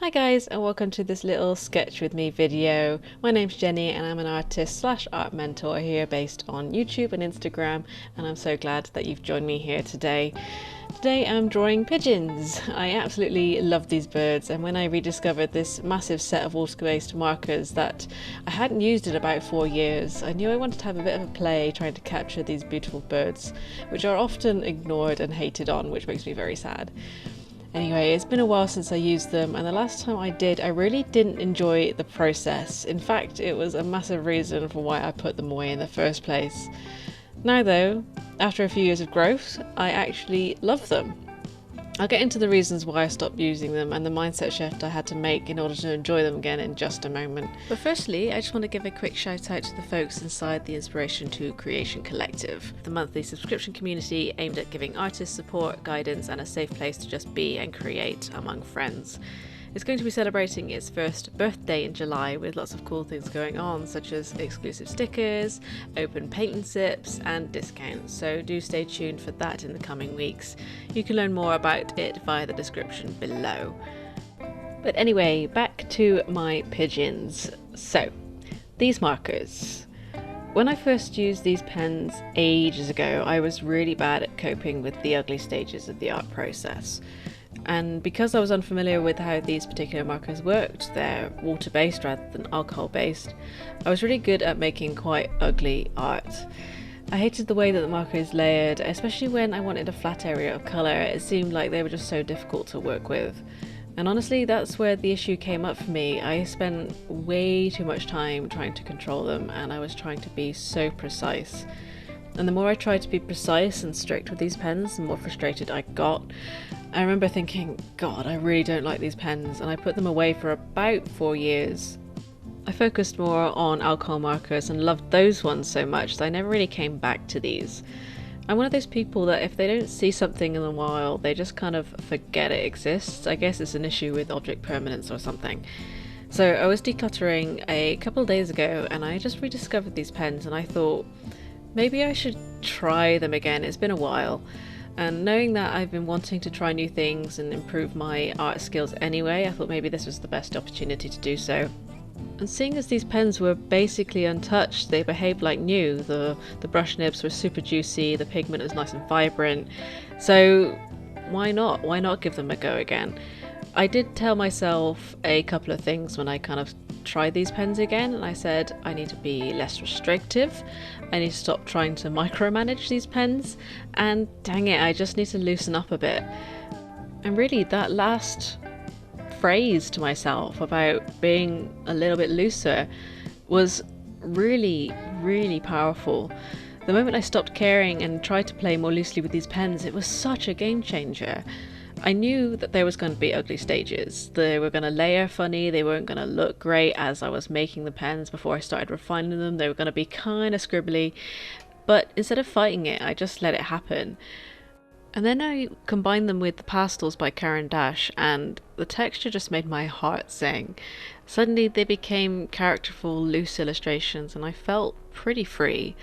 Hi guys, and welcome to this little sketch with me video. My name's Jenny and I'm an artist slash art mentor here based on YouTube and Instagram, and I'm so glad that you've joined me here today. Today I'm drawing pigeons. I absolutely love these birds, and when I rediscovered this massive set of water-based markers that I hadn't used in about 4 years, I knew I wanted to have a bit of a play trying to capture these beautiful birds, which are often ignored and hated on, which makes me very sad. Anyway, it's been a while since I used them, and the last time I did, I really didn't enjoy the process. In fact, it was a massive reason for why I put them away in the first place. Now though, after a few years of growth, I actually love them. I'll get into the reasons why I stopped using them and the mindset shift I had to make in order to enjoy them again in just a moment. But firstly, I just want to give a quick shout out to the folks inside the Inspiration to Creation Collective, the monthly subscription community aimed at giving artists support, guidance and a safe place to just be and create among friends. It's going to be celebrating its first birthday in July with lots of cool things going on, such as exclusive stickers, open paint and sips, and discounts, so do stay tuned for that in the coming weeks. You can learn more about it via the description below. But anyway, back to my pigeons. So, these markers. When I first used these pens ages ago, I was really bad at coping with the ugly stages of the art process. And because I was unfamiliar with how these particular markers worked, they're water-based rather than alcohol-based, I was really good at making quite ugly art. I hated the way that the marker is layered, especially when I wanted a flat area of colour. It seemed like they were just so difficult to work with. And honestly, that's where the issue came up for me. I spent way too much time trying to control them, and I was trying to be so precise. And the more I tried to be precise and strict with these pens, the more frustrated I got. I remember thinking, God, I really don't like these pens, and I put them away for about 4 years. I focused more on alcohol markers and loved those ones so much that I never really came back to these. I'm one of those people that if they don't see something in a while, they just kind of forget it exists. I guess it's an issue with object permanence or something. So I was decluttering a couple of days ago and I just rediscovered these pens and I thought, maybe I should try them again. It's been a while. And knowing that I've been wanting to try new things and improve my art skills anyway, I thought maybe this was the best opportunity to do so. And seeing as these pens were basically untouched, they behaved like new. The brush nibs were super juicy, the pigment was nice and vibrant. So why not? Why not give them a go again? I did tell myself a couple of things when I kind of tried these pens again, and I said I need to be less restrictive, I need to stop trying to micromanage these pens, and dang it, I just need to loosen up a bit. And really that last phrase to myself about being a little bit looser was really, really powerful. The moment I stopped caring and tried to play more loosely with these pens, it was such a game changer. I knew that there was going to be ugly stages. They were going to layer funny, they weren't going to look great as I was making the pens before I started refining them, they were going to be kind of scribbly, but instead of fighting it, I just let it happen. And then I combined them with the pastels by Karen Dash, and the texture just made my heart sing. Suddenly they became characterful, loose illustrations, and I felt pretty free.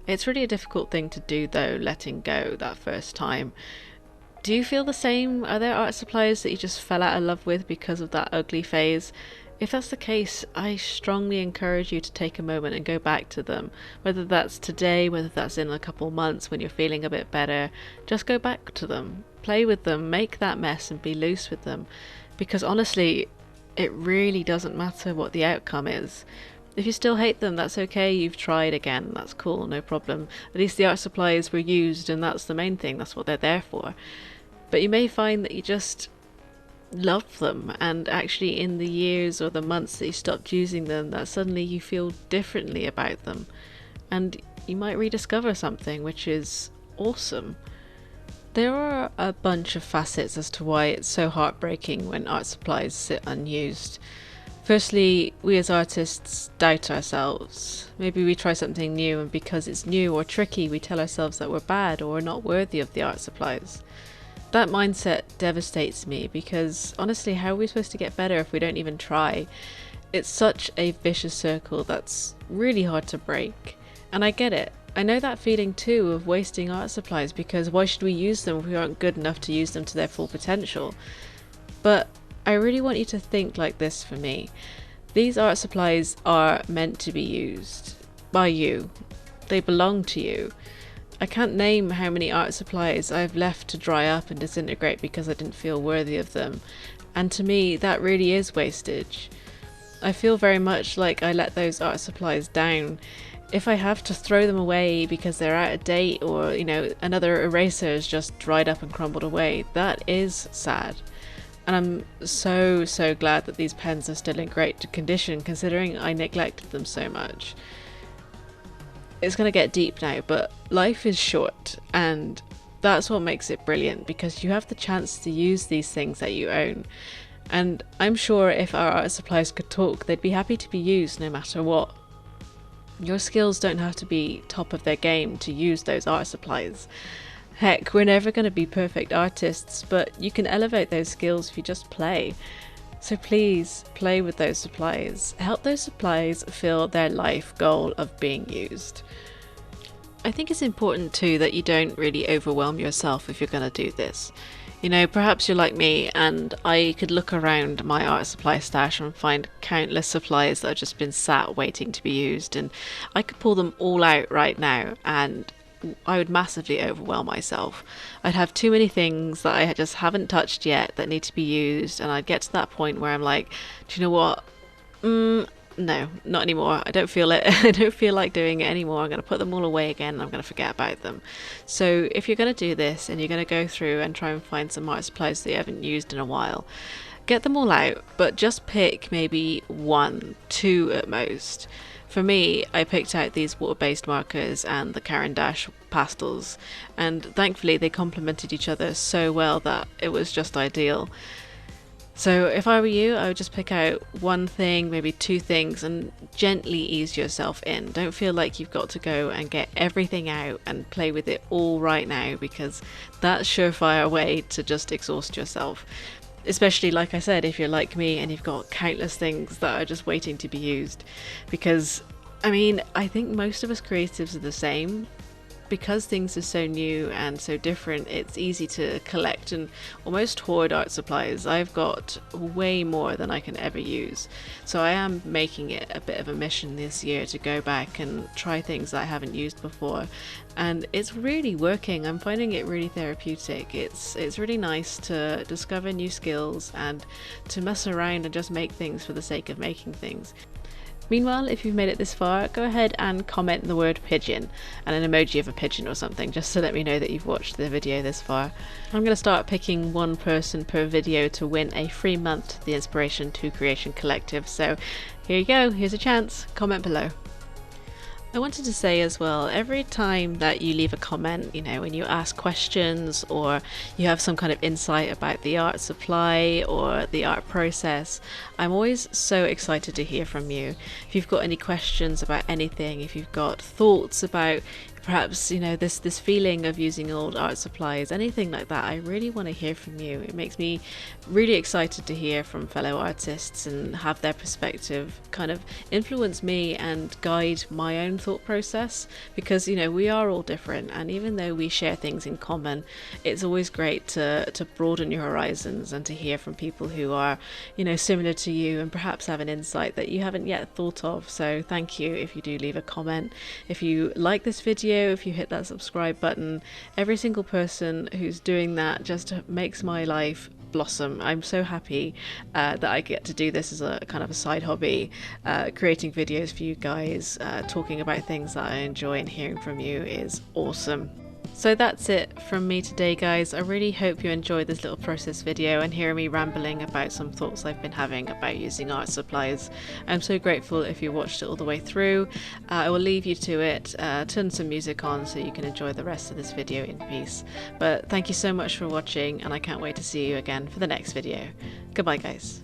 It's really a difficult thing to do though, letting go that first time. Do you feel the same? Are there art supplies that you just fell out of love with because of that ugly phase? If that's the case, I strongly encourage you to take a moment and go back to them. Whether that's today, whether that's in a couple months when you're feeling a bit better, just go back to them. Play with them, make that mess and be loose with them. Because honestly, it really doesn't matter what the outcome is. If you still hate them, that's okay, you've tried again, that's cool, no problem. At least the art supplies were used and that's the main thing, that's what they're there for. But you may find that you just love them, and actually in the years or the months that you stopped using them, that suddenly you feel differently about them. And you might rediscover something which is awesome. There are a bunch of facets as to why it's so heartbreaking when art supplies sit unused. Firstly, we as artists doubt ourselves. Maybe we try something new and because it's new or tricky we tell ourselves that we're bad or we're not worthy of the art supplies. That mindset devastates me because honestly, how are we supposed to get better if we don't even try? It's such a vicious circle that's really hard to break. And I get it. I know that feeling too of wasting art supplies, because why should we use them if we aren't good enough to use them to their full potential? But I really want you to think like this for me. These art supplies are meant to be used by you. They belong to you. I can't name how many art supplies I've left to dry up and disintegrate because I didn't feel worthy of them. And to me, that really is wastage. I feel very much like I let those art supplies down. If I have to throw them away because they're out of date, or, you know, another eraser has just dried up and crumbled away, that is sad. And I'm so glad that these pens are still in great condition, considering I neglected them so much. It's going to get deep now, but life is short, and that's what makes it brilliant, because you have the chance to use these things that you own. And I'm sure if our art supplies could talk, they'd be happy to be used no matter what. Your skills don't have to be top of their game to use those art supplies. Heck, we're never going to be perfect artists, but you can elevate those skills if you just play. So please play with those supplies. Help those supplies fill their life goal of being used. I think it's important too that you don't really overwhelm yourself if you're going to do this. You know, perhaps you're like me and I could look around my art supply stash and find countless supplies that have just been sat waiting to be used, and I could pull them all out right now and I would massively overwhelm myself. I'd have too many things that I just haven't touched yet that need to be used, and I'd get to that point where I'm like, do you know what? No, not anymore. I don't feel it. I don't feel like doing it anymore. I'm going to put them all away again and I'm going to forget about them. So if you're going to do this and you're going to go through and try and find some art supplies that you haven't used in a while, get them all out, but just pick maybe 1, 2 at most. For me, I picked out these water-based markers and the Caran d'Ache pastels, and thankfully they complemented each other so well that it was just ideal. So if I were you, I would just pick out 1 thing, maybe 2 things, and gently ease yourself in. Don't feel like you've got to go and get everything out and play with it all right now, because that's a surefire way to just exhaust yourself. Especially, like I said, if you're like me and you've got countless things that are just waiting to be used. Because, I mean, I think most of us creatives are the same. Because things are so new and so different, it's easy to collect and almost hoard art supplies. I've got way more than I can ever use. So I am making it a bit of a mission this year to go back and try things that I haven't used before. And it's really working. I'm finding it really therapeutic. It's really nice to discover new skills and to mess around and just make things for the sake of making things. Meanwhile, if you've made it this far, go ahead and comment the word pigeon and an emoji of a pigeon or something, just to let me know that you've watched the video this far. I'm going to start picking 1 person per video to win a free month to the Inspiration to Creation Collective. So here you go, here's a chance, comment below. I wanted to say as well, every time that you leave a comment, you know, when you ask questions or you have some kind of insight about the art supply or the art process, I'm always so excited to hear from you. If you've got any questions about anything, if you've got thoughts about perhaps, you know, this feeling of using old art supplies, anything like that, I really want to hear from you. It makes me really excited to hear from fellow artists and have their perspective kind of influence me and guide my own thought process, because, you know, we are all different, and even though we share things in common, it's always great to broaden your horizons and to hear from people who are, you know, similar to you and perhaps have an insight that you haven't yet thought of. So thank you if you do leave a comment. If you like this video, if you hit that subscribe button, every single person who's doing that just makes my life blossom. I'm so happy that I get to do this as a kind of a side hobby, creating videos for you guys, talking about things that I enjoy, and hearing from you is awesome. So that's it from me today, guys. I really hope you enjoyed this little process video and hearing me rambling about some thoughts I've been having about using art supplies. I'm so grateful if you watched it all the way through. I will leave you to it, turn some music on so you can enjoy the rest of this video in peace. But thank you so much for watching, and I can't wait to see you again for the next video. Goodbye, guys.